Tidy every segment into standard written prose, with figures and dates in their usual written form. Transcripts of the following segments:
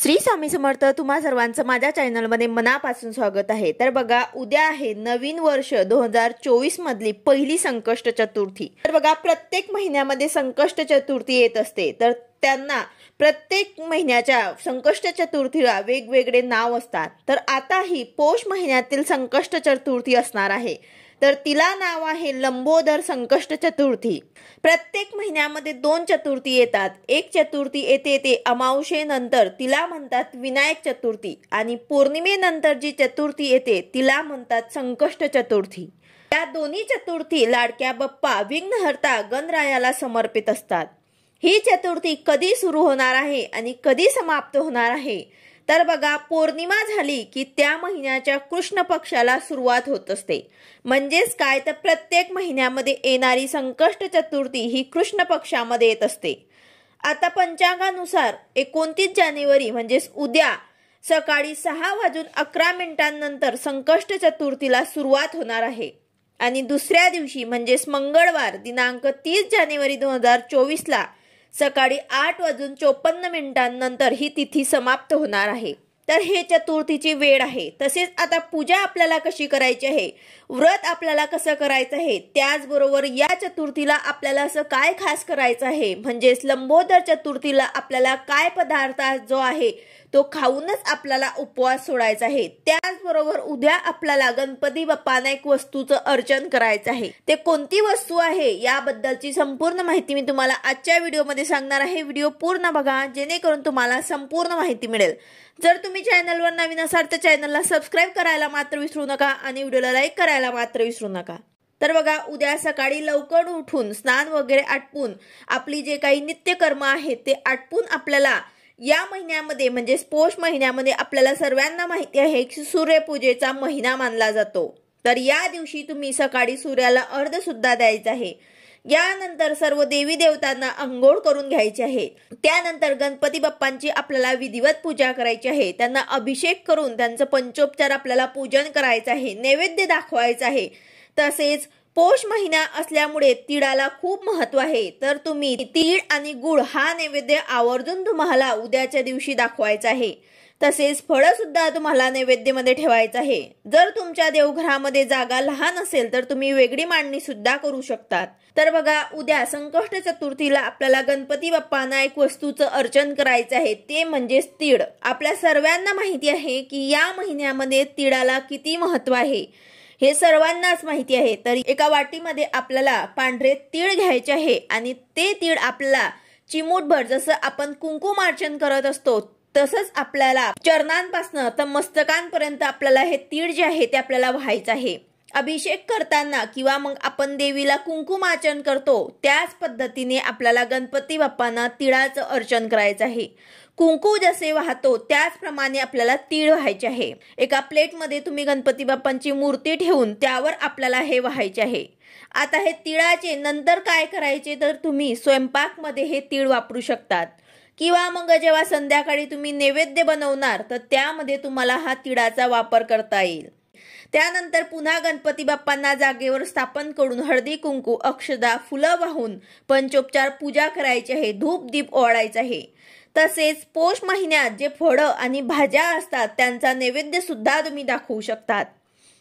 श्री स्वामी समर्थ। तुम्हा सर्वांचं माझ्या चॅनलमध्ये मनापासून स्वागत आहे। तर बघा, उद्या आहे नवीन वर्ष 2024 मधली पहिली संकष्ट चतुर्थी। तर बघा, प्रत्येक महिन्यामध्ये संकष्ट चतुर्थी येत असते, तर त्यांना प्रत्येक महिन्याच्या संकष्ट चतुर्थीला वेगवेगळे नाव असतात। तर आता ही पौष महिन्यातील संकष्ट चतुर्थी असणार आहे, तर तिला नाव आहे लंबोदर संकष्ट चतुर्थी। प्रत्येक महिन्यामध्ये दोन चतुर्थी येतात। एक चतुर्थी येते ते अमावस्येनंतर, तिला म्हणतात विनायक चतुर्थी, आणि पौर्णिमेनंतर जी चतुर्थी येते तिला म्हणतात संकष्ट चतुर्थी। या दोन्ही चतुर्थी लाडक्या बाप्पा विघ्नहर्ता गणरायाला समर्पित असतात। ही चतुर्थी कधी सुरू होणार आहे आणि कधी समाप्त होणार आहे, तर बघा, पौर्णिमा झाली की त्या महिन्याच्या कृष्ण पक्षाला सुरुवात होत असते। म्हणजेच काय, तर प्रत्येक महिन्यामध्ये येणारी संकष्ट चतुर्थी ही कृष्ण पक्षामध्ये येत असते। आता पंचांगानुसार 29 जानेवारी म्हणजेच उद्या सकाळी 6:11 संकष्ट चतुर्थीला सुरुवात होणार आहे, आणि दुसऱ्या दिवशी म्हणजेच मंगळवार दिनांक 30 जानेवारी 2024 सकाळी 8:54 ही तिथी समाप्त होणार आहे। तर हे चतुर्थीची वेळ आहे। तसेच आता पूजा आपल्याला कशी करायची आहे, व्रत आपल्याला कसं करायचं आहे, त्याचबरोबर या चतुर्थीला आपल्याला असं काय खास करायचं आहे, म्हणजेच लंबोदर चतुर्थीला आपल्याला काय पदार्थ जो आहे तो खाऊनच आपल्याला उपवास सोडायचा आहे। त्याचबरोबर उद्या आपल्याला गणपती बाप्पांना एक वस्तूचं अर्चन करायचं आहे। ते कोणती वस्तू आहे याबद्दलची संपूर्ण माहिती मी तुम्हाला आजच्या व्हिडिओमध्ये सांगणार आहे। व्हिडिओ पूर्ण बघा, जेणेकरून तुम्हाला संपूर्ण माहिती मिळेल। जर तुम्ही चॅनलवर नवीन असाल तर चॅनलला सबस्क्राईब करायला मात्र विसरू नका, आणि व्हिडिओला लाईक करायला मात्र विसरू नका। तर बघा, उद्या सकाळी लवकर उठून स्नान वगैरे आटपून आपली जे काही नित्यकर्म आहेत ते आटपून आपल्याला या महिन्यामध्ये म्हणजेच पौष महिन्यामध्ये आपल्याला सर्वांना माहिती आहे की सूर्यपूजेचा महिना मानला जातो। तर या दिवशी तुम्ही सकाळी सूर्याला अर्घ्य सुद्धा द्यायचं आहे। यानंतर सर्व देवी देवतांना अंघोळ करून घ्यायचे आहे। त्यानंतर गणपती बाप्पांची आपल्याला विधिवत पूजा करायची आहे। त्यांना अभिषेक करून त्यांचं पंचोपचार आपल्याला पूजन करायचं आहे, नैवेद्य दाखवायचं आहे। तसेच पौष महिना असल्यामुळे तिळाला खूप महत्व आहे, तर तुम्ही तीळ आणि गुळ हा नैवेद्य आवर्जून तुम्हाला उद्याच्या दिवशी दाखवायचा आहे। तसेच फळं सुद्धा तुम्हाला नैवेद्यामध्ये ठेवायचं आहे। जर तुमच्या देवघरामध्ये जागा लहान असेल तर तुम्ही वेगळी मांडणी सुद्धा करू शकतात। तर बघा, उद्या संकष्ट चतुर्थीला आपल्याला गणपती बाप्पांना एक वस्तूचं अर्चन करायचं आहे, ते म्हणजे तीळ। आपल्या सर्वांना माहिती आहे की या महिन्यामध्ये तिळाला किती महत्व आहे, हे सर्वांनाच माहिती आहे। तर एका वाटीमध्ये आपल्याला पांढरे तीळ घ्यायचे आहे, आणि ते तीळ आपल्याला चिमूटभर, जसं आपण कुंकुमार्चन करत असतो तसंच आपल्याला चरणांपासून तर मस्तकांपर्यंत आपल्याला हे तीळ जे आहे ते आपल्याला व्हायचं आहे। अभिषेक करताना किंवा मग आपण देवीला कुंकुमार्चन करतो त्याच पद्धतीने आपल्याला गणपती बाप्पांना तिळाचं अर्चन करायचं आहे। कुंकू जसे वाहतो त्याचप्रमाणे आपल्याला तीळ व्हायचे आहे। एका प्लेटमध्ये तुम्ही गणपती बाप्पांची मूर्ती ठेवून त्यावर आपल्याला हे व्हायचे आहे। आता हे तिळाचे नंतर काय करायचे, तर तुम्ही स्वयंपाकमध्ये हे तीळ वापरू शकतात, किंवा मग जेव्हा संध्याकाळी तुम्ही नैवेद्य बनवणार तर त्यामध्ये तुम्हाला हा तिळाचा वापर करता येईल। त्यानंतर पुन्हा गणपती बाप्पांना जागेवर स्थापन करून हळदी कुंकू अक्षदा फुलं वाहून पंचोपचार पूजा करायची आहे, धूप दीप ओवाळायचा आहे। तसेच पौष महिन्यात जे फळं आणि भाज्या असतात त्यांचा नैवेद्य सुद्धा तुम्ही दाखवू शकतात।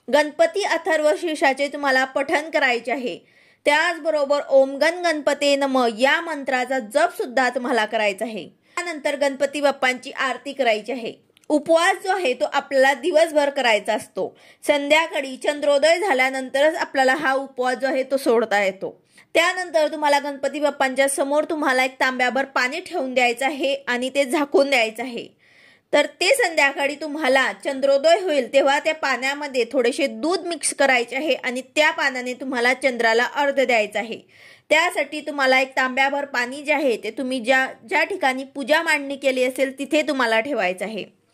गणपती अथर्व शीर्षाचे तुम्हाला पठण करायचे आहे। त्याचबरोबर ओम गण गणपते नमः या मंत्राचा जप सुद्धा तुम्हाला करायचा आहे। त्यानंतर गणपती बाप्पांची आरती करायची आहे। उपवास जो आहे तो आपल्याला दिवसभर करायचा असतो। संध्याकाळी चंद्रोदय झाल्यानंतरच आपल्याला हा उपवास जो आहे तो सोडता येतो। त्यानंतर तुम्हाला गणपती बाप्पांच्या समोर तुम्हाला एक तांब्याभर पाणी ठेवून द्यायचं आहे, आणि ते झाकून द्यायचं आहे। तर ते संध्याकाळी तुम्हाला चंद्रोदय होईल तेव्हा त्या पाण्यामध्ये थोडेसे दूध मिक्स करायचे आहे, आणि त्या पाण्याने तुम्हाला चंद्राला अर्घ्य द्यायचं आहे। त्यासाठी तुम्हाला एक तांब्याभर पाणी जे आहे ते तुम्ही ज्या ठिकाणी पूजा मांडणी केली असेल तिथे तुम्हाला ठेवायचं आहे।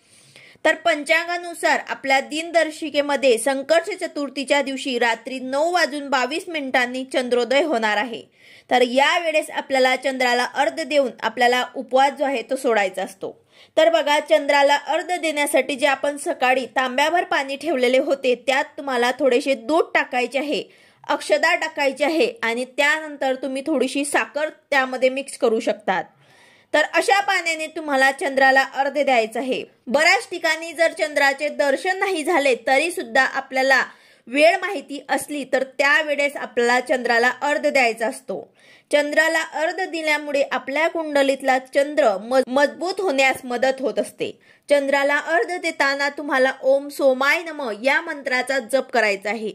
तर पंचांगानुसार आपल्या दिनदर्शिकेमध्ये संकष्ट चतुर्थीच्या दिवशी रात्री 9:22 चंद्रोदय होणार आहे। तर या वेळेस आपल्याला चंद्राला अर्घ्य देऊन आपल्याला उपवास जो आहे तो सोडायचा असतो। तर बघा, चंद्राला अर्घ्य देण्यासाठी जे आपण सकाळी तांब्याभर पाणी ठेवलेले होते त्यात तुम्हाला थोडेसे दूध टाकायचे आहे, अक्षदा टाकायची आहे, आणि त्यानंतर तुम्ही थोडीशी साखर त्यामध्ये मिक्स करू शकतात। तर अशा पाण्याने तुम्हाला चंद्राला अर्घ्य द्यायचं आहे। बऱ्याच ठिकाणी जर चंद्राचे दर्शन नाही झाले तरी सुद्धा आपल्याला वेळ माहिती असली तर त्या वेळेस आपल्याला चंद्राला अर्घ्य द्यायचा असतो। चंद्राला अर्घ्य दिल्यामुळे आपल्या कुंडलीतला चंद्र मजबूत होण्यास मदत होत असते। चंद्राला अर्घ्य देताना तुम्हाला ओम सोमाय नमः या मंत्राचा जप करायचा आहे।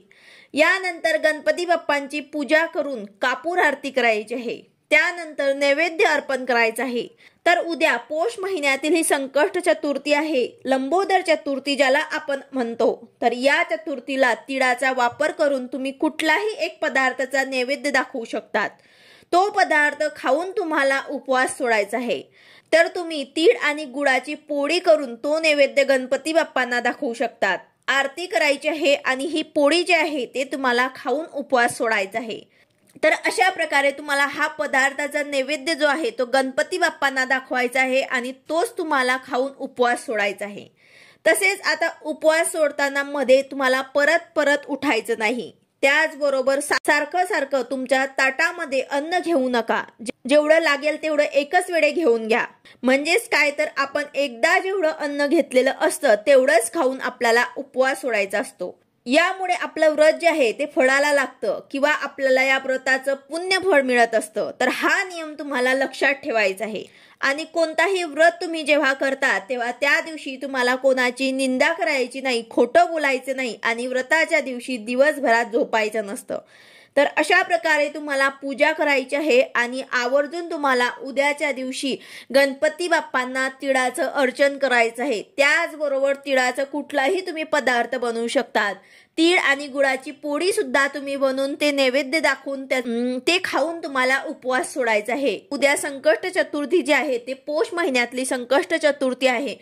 यानंतर गणपती बाप्पांची पूजा करून कापूर आरती करायची आहे। त्यानंतर नैवेद्य अर्पण करायचं आहे। तर उद्या पौष महिन्यातील ही संकष्ट चतुर्थी आहे, लंबोदर चतुर्थी ज्याला आपण म्हणतो। तर या चतुर्थीला तिळाचा वापर करून तुम्ही कुठलाही एक पदार्थाचा नैवेद्य दाखवू शकतात। तो पदार्थ खाऊन तुम्हाला उपवास सोडायचा आहे। तर तुम्ही तीळ आणि गुळाची पोळी करून तो नैवेद्य गणपती बाप्पांना दाखवू शकतात। आरती करायची आहे आणि ही पोळी जी आहे ते तुम्हाला खाऊन उपवास सोडायचा आहे। तर अशा प्रकारे तुम्हाला हा पदार्थाचा नैवेद्य जो आहे तो गणपती बाप्पांना दाखवायचा आहे आणि तोच तुम्हाला खाऊन उपवास सोडायचा आहे। तसेच आता उपवास सोडताना मध्ये तुम्हाला परत उठायचं नाही। त्याचबरोबर सारखं तुमच्या ताटामध्ये अन्न घेऊ नका। जेवढं लागेल तेवढं एकच वेळे घेऊन घ्या। म्हणजेच काय तर आपण एकदा जेवढं अन्न घेतलेलं असतं तेवढंच खाऊन आपल्याला उपवास सोडायचा असतो। यामुळे आपलं व्रत जे आहे ते फळाला लागतं किंवा आपल्याला या व्रताचं पुण्य फळ मिळत असतं। तर हा नियम तुम्हाला लक्षात ठेवायचा आहे। आणि कोणताही व्रत तुम्ही जेव्हा करता तेव्हा त्या दिवशी तुम्हाला कोणाची निंदा करायची नाही, खोटं बोलायचं नाही आणि व्रताच्या दिवशी दिवसभरात झोपायचं नसतं। तर अशा प्रकारे तुम्हाला पूजा करायची आहे आणि आवर्जून तुम्हाला उद्याच्या दिवशी गणपती बाप्पांना तिळाचं अर्चन करायचं आहे। त्याचबरोबर तिळाचं कुठलाही तुम्ही पदार्थ बनवू शकतात। तीळ आणि गुळाची पोळी सुद्धा तुम्ही बनवून ते नैवेद्य दाखवून ते खाऊन तुम्हाला उपवास सोडायचा आहे। उद्या संकष्ट चतुर्थी जी आहे ते पौष महिन्यातली संकष्ट चतुर्थी आहे,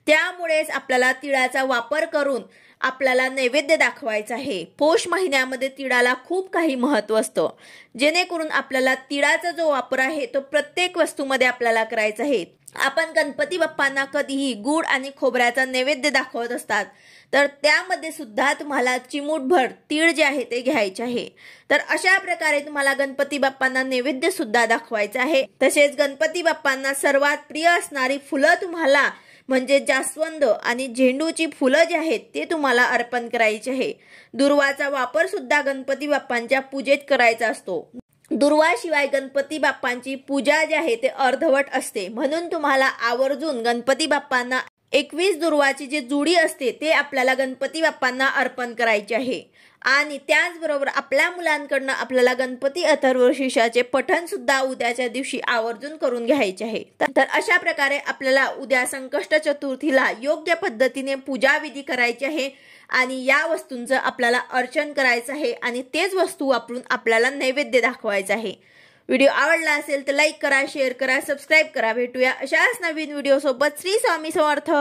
त्यामुळेच आपल्याला तिळाचा वापर करून आपल्याला नैवेद्य दाखवायचा आहे। पौष महिन्यामध्ये तिळाला खूप काही महत्त्व असतं, जेणेकरून आपल्याला तिळाचा जो वापर आहे तो प्रत्येक वस्तूमध्ये आपल्याला करायचा आहे। आपण गणपती बाप्पांना कधीही गुळ आणि खोबऱ्याचा नैवेद्य दाखवत असतात, तर त्यामध्ये सुद्धा तुम्हाला चिमूटभर तीळ जे आहे ते घ्यायचे आहे। तर अशा प्रकारे तुम्हाला गणपती बाप्पांना नैवेद्य सुद्धा दाखवायचं आहे। तसेच गणपती बाप्पांना सर्वात प्रिय असणारी फुलं तुम्हाला म्हणजे जास्वंद आणि झेंडूची फुलं जी आहेत ते तुम्हाला अर्पण करायचे आहे। दुर्वाचा वापर सुद्धा गणपती बाप्पांच्या पूजेत करायचा असतो। दुर्वाशिवाय गणपती बाप्पांची पूजा जी आहे ते अर्धवट असते, म्हणून तुम्हाला आवर्जून गणपती बाप्पांना 21 दुर्वाची जी जुडी असते ते आपल्याला गणपती बाप्पांना अर्पण करायचे आहे। आणि त्याचबरोबर आपल्या मुलांकडनं आपल्याला गणपती अथर्वशीर्षाचे पठण सुद्धा उद्याच्या दिवशी आवर्जून करून घ्यायचे आहे। तर अशा प्रकारे आपल्याला उद्या संकष्ट चतुर्थीला योग्य पद्धतीने पूजा विधी करायची आहे आणि या वस्तूंचं आपल्याला अर्चन करायचं आहे आणि तेच वस्तू वापरून आपल्याला नैवेद्य दाखवायचा आहे। व्हिडिओ आवडला असेल तर लाईक करा, शेअर करा, सबस्क्राईब करा। भेटूया अशाच नवीन व्हिडिओ सोबत। श्री स्वामी समर्थ।